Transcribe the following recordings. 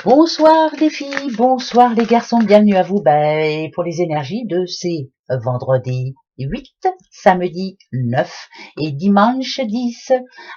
Bonsoir les filles, bonsoir les garçons, bienvenue à vous et pour les énergies de ces vendredi 8, samedi 9 et dimanche 10.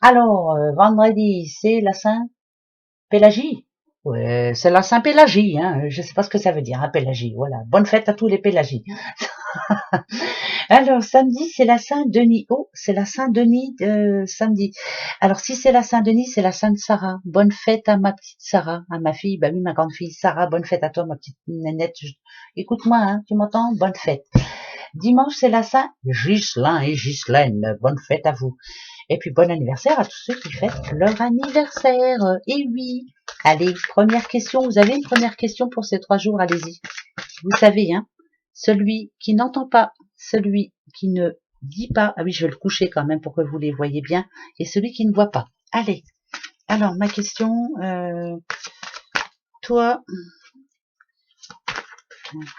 Alors, vendredi, c'est la Saint-Pélagie. Ouais, c'est la Saint-Pélagie, hein. Je sais pas ce que ça veut dire, hein, Pélagie. Voilà, bonne fête à tous les Pélagies. Alors, samedi, c'est la Saint-Denis. Oh, c'est la Saint-Denis samedi. Alors, si c'est la Saint-Denis, c'est la Sainte Sarah. Bonne fête à ma petite Sarah, à ma fille, bah oui, ma grande fille Sarah. Bonne fête à toi, ma petite nénette. Écoute-moi, hein, tu m'entends? Bonne fête. Dimanche, c'est la Saint-Ghislain et Ghislaine. Bonne fête à vous. Et puis, bon anniversaire à tous ceux qui fêtent leur anniversaire. Et oui. Allez, première question. Vous avez une première question pour ces 3 jours? Allez-y. Vous savez, hein, celui qui n'entend pas, celui qui ne dit pas, ah oui, je vais le coucher quand même pour que vous les voyez bien, et celui qui ne voit pas. Allez, alors ma question, toi,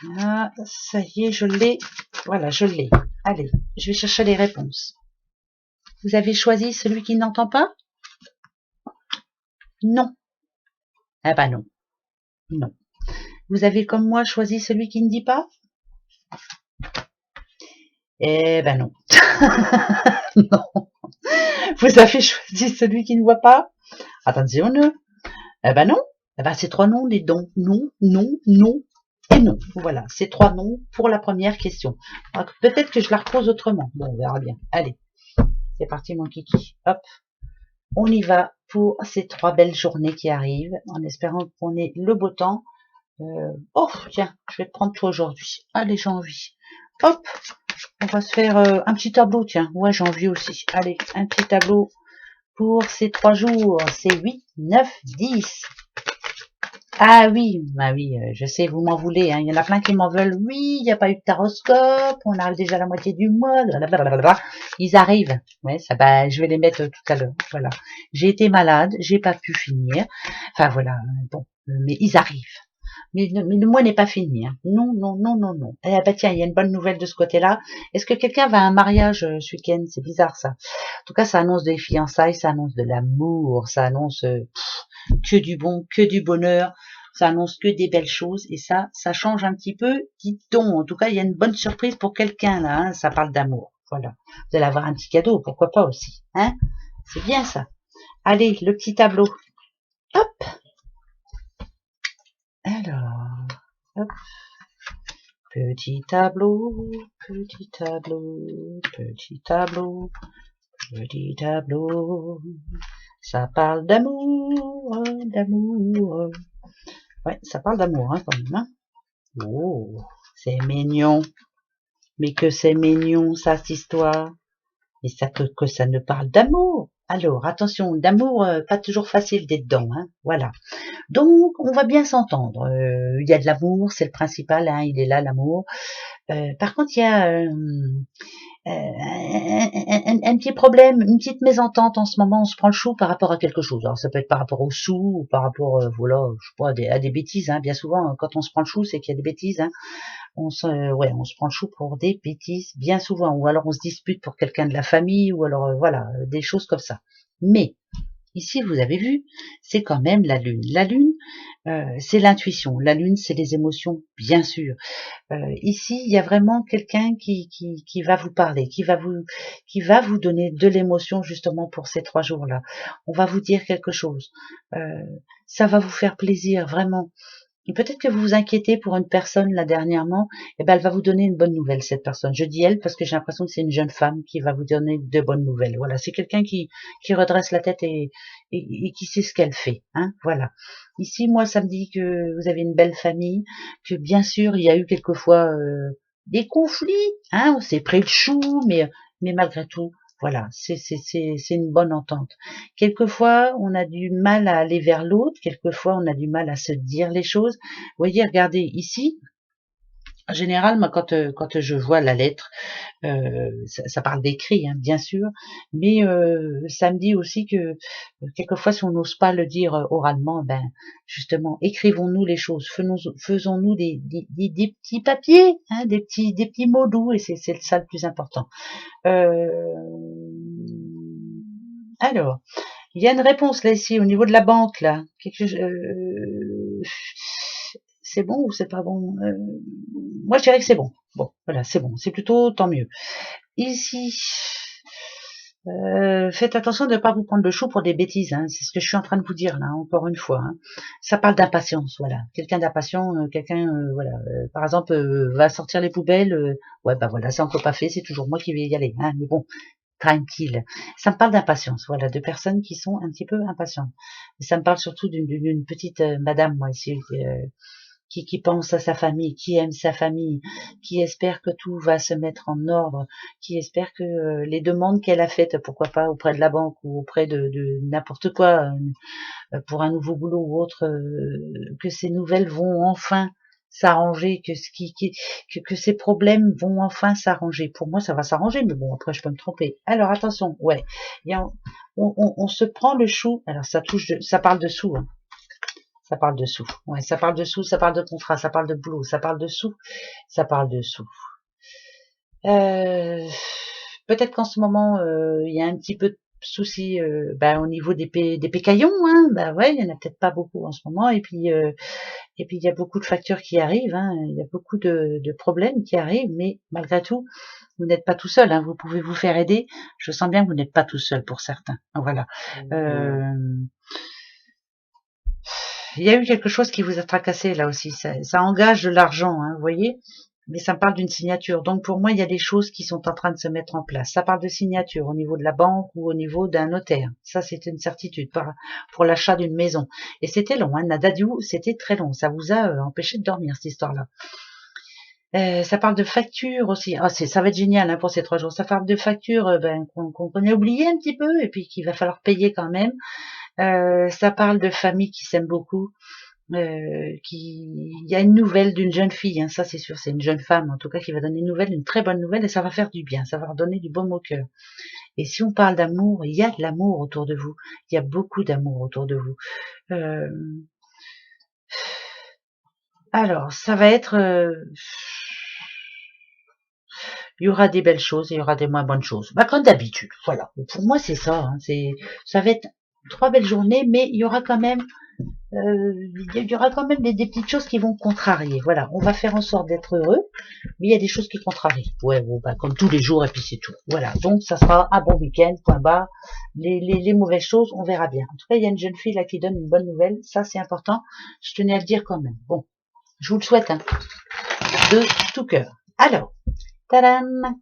voilà, ça y est, je l'ai, voilà, je l'ai. Allez, je vais chercher les réponses. Vous avez choisi celui qui n'entend pas? Non. Ah bah non, non. Vous avez comme moi choisi celui qui ne dit pas? Eh ben non. Non. Vous avez choisi celui qui ne voit pas? Attention, eh ben non. Eh ben c'est 3 noms, les dons. Non, non, non et non. Voilà, c'est 3 noms pour la première question. Peut-être que je la repose autrement. Bon, on verra bien. Allez, c'est parti mon kiki. Hop, on y va pour ces 3 belles journées qui arrivent, en espérant qu'on ait le beau temps. Oh, tiens, je vais te prendre toi aujourd'hui. Allez, j'ai envie. Hop, on va se faire un petit tableau, tiens. Ouais, j'ai envie aussi. Allez, un petit tableau pour ces 3 jours. C'est 8, 9, 10. Ah oui, bah oui, je sais, vous m'en voulez, hein. Il y en a plein qui m'en veulent. Oui, il n'y a pas eu de taroscope, on arrive déjà à la moitié du mois, blablabla. Ils arrivent. Ouais, ça, bah, je vais les mettre tout à l'heure. Voilà. J'ai été malade, j'ai pas pu finir. Enfin voilà, bon, mais ils arrivent. Mais le mois n'est pas fini, hein. Non, non, non, non, non. Eh bah tiens, il y a une bonne nouvelle de ce côté-là. Est-ce que quelqu'un va à un mariage ce week-end? C'est bizarre ça. En tout cas, ça annonce des fiançailles, ça annonce de l'amour, ça annonce que du bon, que du bonheur, ça annonce que des belles choses et ça change un petit peu, dit-on. En tout cas, il y a une bonne surprise pour quelqu'un là, hein, ça parle d'amour. Voilà. Vous allez avoir un petit cadeau, pourquoi pas aussi, hein? C'est bien ça. Allez, le petit tableau. Hop. Alors, hop. Petit tableau, petit tableau, petit tableau, petit tableau. Ça parle d'amour, d'amour. Ouais, ça parle d'amour, hein, quand même, hein. Oh, c'est mignon. Mais que c'est mignon, ça, cette histoire. Et ça que ça ne parle d'amour. Alors, attention, d'amour, pas toujours facile d'être dedans, hein. Voilà. Donc, on va bien s'entendre. Il y a de l'amour, c'est le principal, hein, il est là, l'amour. Par contre, il y a un petit problème, une petite mésentente en ce moment. On se prend le chou par rapport à quelque chose. Alors, ça peut être par rapport au sou ou par rapport, voilà, je sais pas, à des bêtises. Hein. Bien souvent, quand on se prend le chou, c'est qu'il y a des bêtises. Hein. On se prend le chou pour des bêtises, bien souvent. Ou alors, on se dispute pour quelqu'un de la famille, ou alors, voilà, des choses comme ça. Mais ici, vous avez vu, c'est quand même la lune. La lune, c'est l'intuition. La lune, c'est les émotions, bien sûr. Ici, il y a vraiment quelqu'un qui va vous parler, qui va vous donner de l'émotion justement pour ces 3 jours-là. On va vous dire quelque chose. Ça va vous faire plaisir, vraiment. Peut-être que vous vous inquiétez pour une personne là dernièrement, et ben elle va vous donner une bonne nouvelle cette personne. Je dis elle parce que j'ai l'impression que c'est une jeune femme qui va vous donner de bonnes nouvelles. Voilà, c'est quelqu'un qui redresse la tête et qui sait ce qu'elle fait. Hein, voilà. Ici, moi, ça me dit que vous avez une belle famille, que bien sûr il y a eu quelquefois des conflits. Hein, on s'est pris le chou, mais malgré tout, voilà, c'est une bonne entente. Quelquefois, on a du mal à aller vers l'autre, quelquefois, on a du mal à se dire les choses. Vous voyez, regardez ici, en général, moi, quand je vois la lettre, ça parle d'écrit, hein, bien sûr, mais ça me dit aussi que quelquefois, si on n'ose pas le dire oralement, ben justement, écrivons-nous les choses, faisons-nous des petits papiers, hein, des petits mots doux, et c'est ça le plus important. Alors, il y a une réponse là ici au niveau de la banque là. c'est bon ou c'est pas bon? Moi, je dirais que c'est bon. Bon, voilà, c'est bon. C'est plutôt tant mieux. Ici, faites attention de ne pas vous prendre le chou pour des bêtises. Hein. C'est ce que je suis en train de vous dire là, encore une fois. Hein. Ça parle d'impatience, voilà. Quelqu'un d'impatient, quelqu'un, voilà. Par exemple, va sortir les poubelles. Ouais, bah voilà, c'est encore pas fait. C'est toujours moi qui vais y aller. Hein. Mais bon, tranquille. Ça me parle d'impatience, voilà, de personnes qui sont un petit peu impatientes. Et ça me parle surtout d'une petite madame, moi, ici, qui pense à sa famille, qui aime sa famille, qui espère que tout va se mettre en ordre, qui espère que les demandes qu'elle a faites, pourquoi pas auprès de la banque ou auprès de n'importe quoi, pour un nouveau boulot ou autre, que ces nouvelles vont enfin s'arranger, que ces problèmes vont enfin s'arranger. Pour moi, ça va s'arranger, mais bon, après, je peux me tromper. Alors, attention, ouais, on se prend le chou. Alors, ça parle de sous, hein. Ça parle de sous. Ouais, ça parle de sous, ça parle de contrat, ça parle de boulot, ça parle de sous, ça parle de sous. Peut-être qu'en ce moment, il y a un petit peu de soucis au niveau des pécaillons, hein. Bah ouais, il y en a peut-être pas beaucoup en ce moment. Et puis il y a beaucoup de factures qui arrivent, hein. Il y a beaucoup de problèmes qui arrivent, mais malgré tout, vous n'êtes pas tout seul, hein. Vous pouvez vous faire aider. Je sens bien que vous n'êtes pas tout seul pour certains. Voilà. Il y a eu quelque chose qui vous a tracassé là aussi. Ça engage de l'argent, hein, vous voyez. Mais ça me parle d'une signature. Donc pour moi, il y a des choses qui sont en train de se mettre en place. Ça parle de signature au niveau de la banque ou au niveau d'un notaire. Ça, c'est une certitude pour l'achat d'une maison. Et c'était long, hein. Nadadiou, c'était très long. Ça vous a empêché de dormir, cette histoire-là. Ça parle de factures aussi. Ah, ça va être génial hein, pour ces 3 jours. Ça parle de factures qu'on a oublié un petit peu et puis qu'il va falloir payer quand même. Ça parle de famille qui s'aiment beaucoup. Il y a une nouvelle d'une jeune fille, hein, ça c'est sûr, c'est une jeune femme en tout cas qui va donner une nouvelle, une très bonne nouvelle et ça va faire du bien, ça va leur donner du baume au cœur. Et si on parle d'amour, il y a de l'amour autour de vous, il y a beaucoup d'amour autour de vous. Alors, ça va être... il y aura des belles choses et il y aura des moins bonnes choses. Bah, comme d'habitude, voilà. Pour moi, c'est ça. Hein, ça va être 3 belles journées, mais il y aura quand même des petites choses qui vont contrarier. Voilà, on va faire en sorte d'être heureux, mais il y a des choses qui contrarient. Ouais, bon, bah, comme tous les jours, et puis c'est tout. Voilà, donc ça sera un bon week-end, point barre. Les mauvaises choses, on verra bien. En tout cas, il y a une jeune fille là qui donne une bonne nouvelle, ça c'est important. Je tenais à le dire quand même. Bon, je vous le souhaite, hein, de tout cœur. Alors, tadam,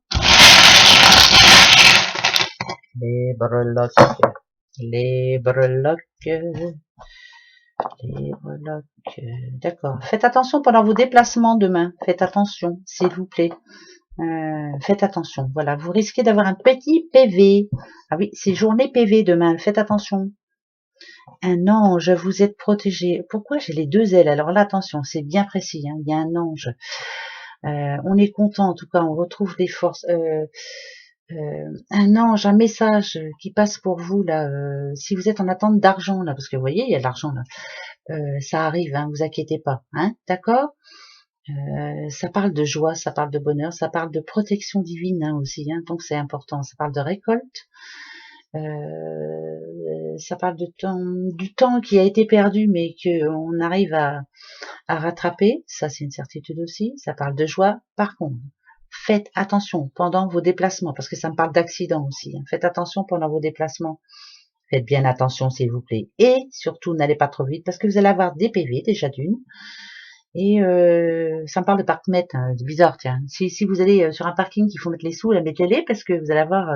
les breloques, les breloques. Les breloques. D'accord. Faites attention pendant vos déplacements demain. Faites attention, s'il vous plaît. Faites attention. Voilà, vous risquez d'avoir un petit PV. Ah oui, c'est journée PV demain. Faites attention. Un ange, vous êtes protégé. Pourquoi j'ai les 2 ailes? Alors là, attention, c'est bien précis. Hein, il y a un ange. On est content, en tout cas, on retrouve des forces. Un ange, un message qui passe pour vous là. Si vous êtes en attente d'argent là, parce que vous voyez, il y a de l'argent là. Ça arrive, hein, vous inquiétez pas, hein, d'accord. Ça parle de joie, ça parle de bonheur, ça parle de protection divine hein, aussi, hein, donc c'est important. Ça parle de récolte, ça parle du temps qui a été perdu, mais que on arrive à rattraper. Ça, c'est une certitude aussi. Ça parle de joie. Par contre, faites attention pendant vos déplacements, parce que ça me parle d'accident aussi. Hein. Faites attention pendant vos déplacements. Faites bien attention, s'il vous plaît. Et surtout, n'allez pas trop vite, parce que vous allez avoir des PV, déjà d'une. Et ça me parle de parc-mètre, hein, c'est bizarre, tiens. Si vous allez sur un parking qu'il faut mettre les sous, mettez-les, parce que vous allez avoir...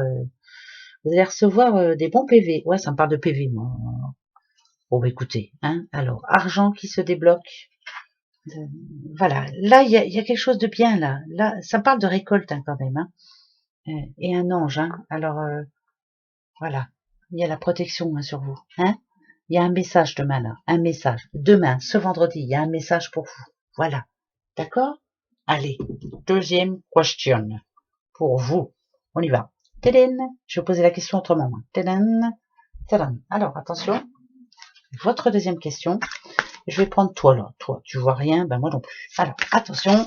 vous allez recevoir des bons PV. Ouais, ça me parle de PV, moi. Bon, bah, écoutez, hein. Alors, argent qui se débloque. Voilà. Là, il y a quelque chose de bien, là. Là, ça me parle de récolte, hein, quand même, hein. Et un ange, hein. Alors, voilà. Il y a la protection hein, sur vous. Hein. Il y a un message demain là. Un message. Demain, ce vendredi, il y a un message pour vous. Voilà. D'accord? Allez. Deuxième question. Pour vous. On y va. Tadam. Je vais poser la question autrement. Tadam. Tadam. Alors, attention. Votre deuxième question. Je vais prendre toi là. Toi, tu vois rien. Ben moi non plus. Alors, attention.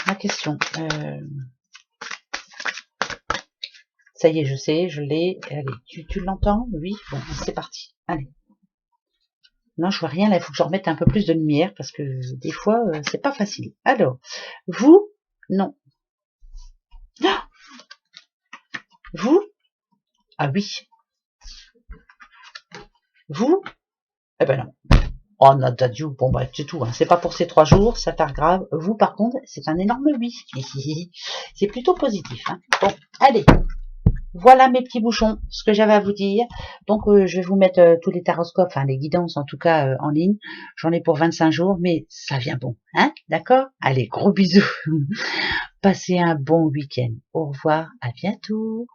Ma question. Ça y est, je sais, je l'ai. Allez, tu l'entends? Oui. Bon, c'est parti. Allez. Non, je vois rien, là, il faut que je remette un peu plus de lumière, parce que des fois, c'est pas facile. Alors, vous, non. Ah, vous, ah oui. Vous, eh ben non. Oh, not that you. Bon, bah, c'est tout, hein. C'est pas pour ces 3 jours, ça part grave. Vous, par contre, c'est un énorme oui. C'est plutôt positif, hein. Bon, allez. Voilà mes petits bouchons, ce que j'avais à vous dire. Donc je vais vous mettre tous les taroscopes, enfin les guidances en tout cas en ligne. J'en ai pour 25 jours, mais ça vient bon, hein, d'accord? Allez, gros bisous. Passez un bon week-end. Au revoir, à bientôt.